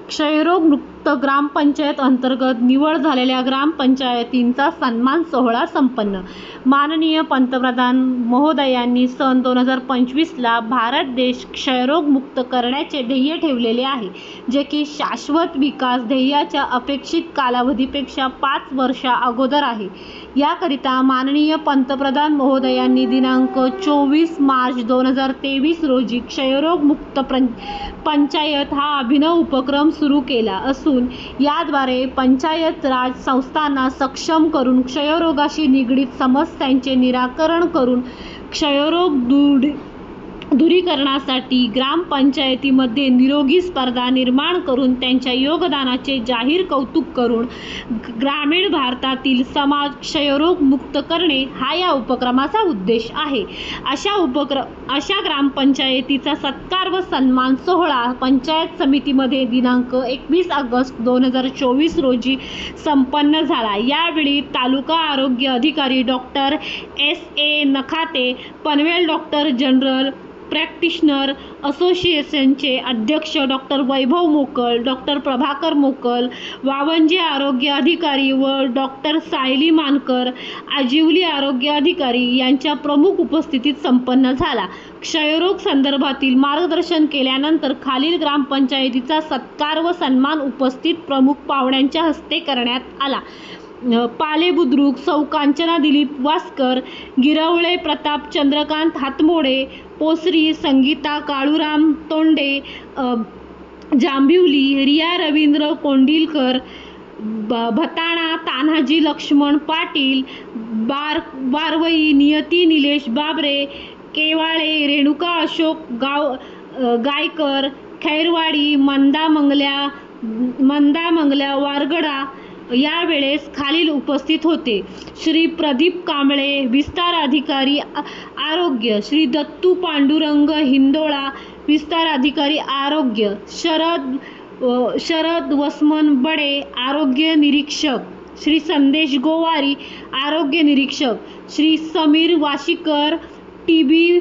क्षयरोग मुक्त ग्रामपंचायत अंतर्गत निवड झालेल्या ग्रामपंचायतींचा सन्मान सोहळा संपन्न. माननीय पंतप्रधान महोदयांनी सन 2025ला भारत देश क्षयरोग मुक्त करण्याचे ध्येय ठेवलेले आहे, जे की शाश्वत विकास ध्येयाच्या अपेक्षित कालावधीपेक्षा 5 वर्षा अगोदर आहे. याकरिता माननीय पंतप्रधान महोदयांनी दिनांक 24 मार्च 2023 रोजी क्षयरोग मुक्त पंचायत हा अभिनव उपक्रम सुरू केला असून याद्वारे पंचायत राज संस्थांना सक्षम करून क्षयरोगाशी निगडित समस्यांचे निराकरण करून क्षयरोग दूरीकरणासाठी ग्रामपंचायतीमध्ये निरोगी स्पर्धा निर्माण करून त्यांच्या योगदानाचे जाहीर कौतुक करून ग्रामीण भारतातील समाज क्षयरोग मुक्त करणे हा या उपक्रमाचा उद्देश आहे. अशा ग्रामपंचायतीचा सत्कार व सन्मान सोहळा पंचायत समितीमध्ये दिनांक 21 ऑगस्ट 2024 रोजी संपन्न झाला. यावेळी तालुका आरोग्य अधिकारी doctor S.A. Nakhate, Panvel doctor general practitioner असोसिएशनचे अध्यक्ष डॉक्टर वैभव मोकल, डॉक्टर प्रभाकर मोकल, वावंजे आरोग्य अधिकारी व डॉक्टर सायली मानकर, आजिवली आरोग्य अधिकारी यांच्या प्रमुख उपस्थितीत संपन्न झाला. क्षयरोग संदर्भातील मार्गदर्शन केल्यानंतर खालील ग्रामपंचायतीचा सत्कार व सन्मान उपस्थित प्रमुख पाहुण्यांच्या हस्ते करण्यात आला. पाले बुद्रुक सौ कांचना दिलीप वासकर, गिरवळे प्रताप चंद्रकांत हातमोडे, पोसरी संगीता काळूराम तोंडे, जांभिवली रिया रवींद्र कोंडिलकर, भताणा तान्हाजी लक्ष्मण पाटील, बारवई नियती निलेश बाबरे, केवाळे रेणुका अशोक गायकर, खैरवाडी मंदा मंगल्या वारगडा यावेळेस खालील उपस्थित होते. श्री प्रदीप कांबळे, विस्तार अधिकारी आरोग्य, श्री दत्तू पांडुरंग हिंदोळा, विस्तार अधिकारी आरोग्य, शरद वसमन बडे, आरोग्य निरीक्षक, श्री संदेश गोवारी, आरोग्य निरीक्षक, श्री समीर वाशीकर, TB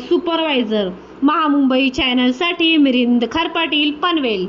सुपरवायझर. महामुंबई चॅनलसाठी मिलिंद खारपाटील, पनवेल.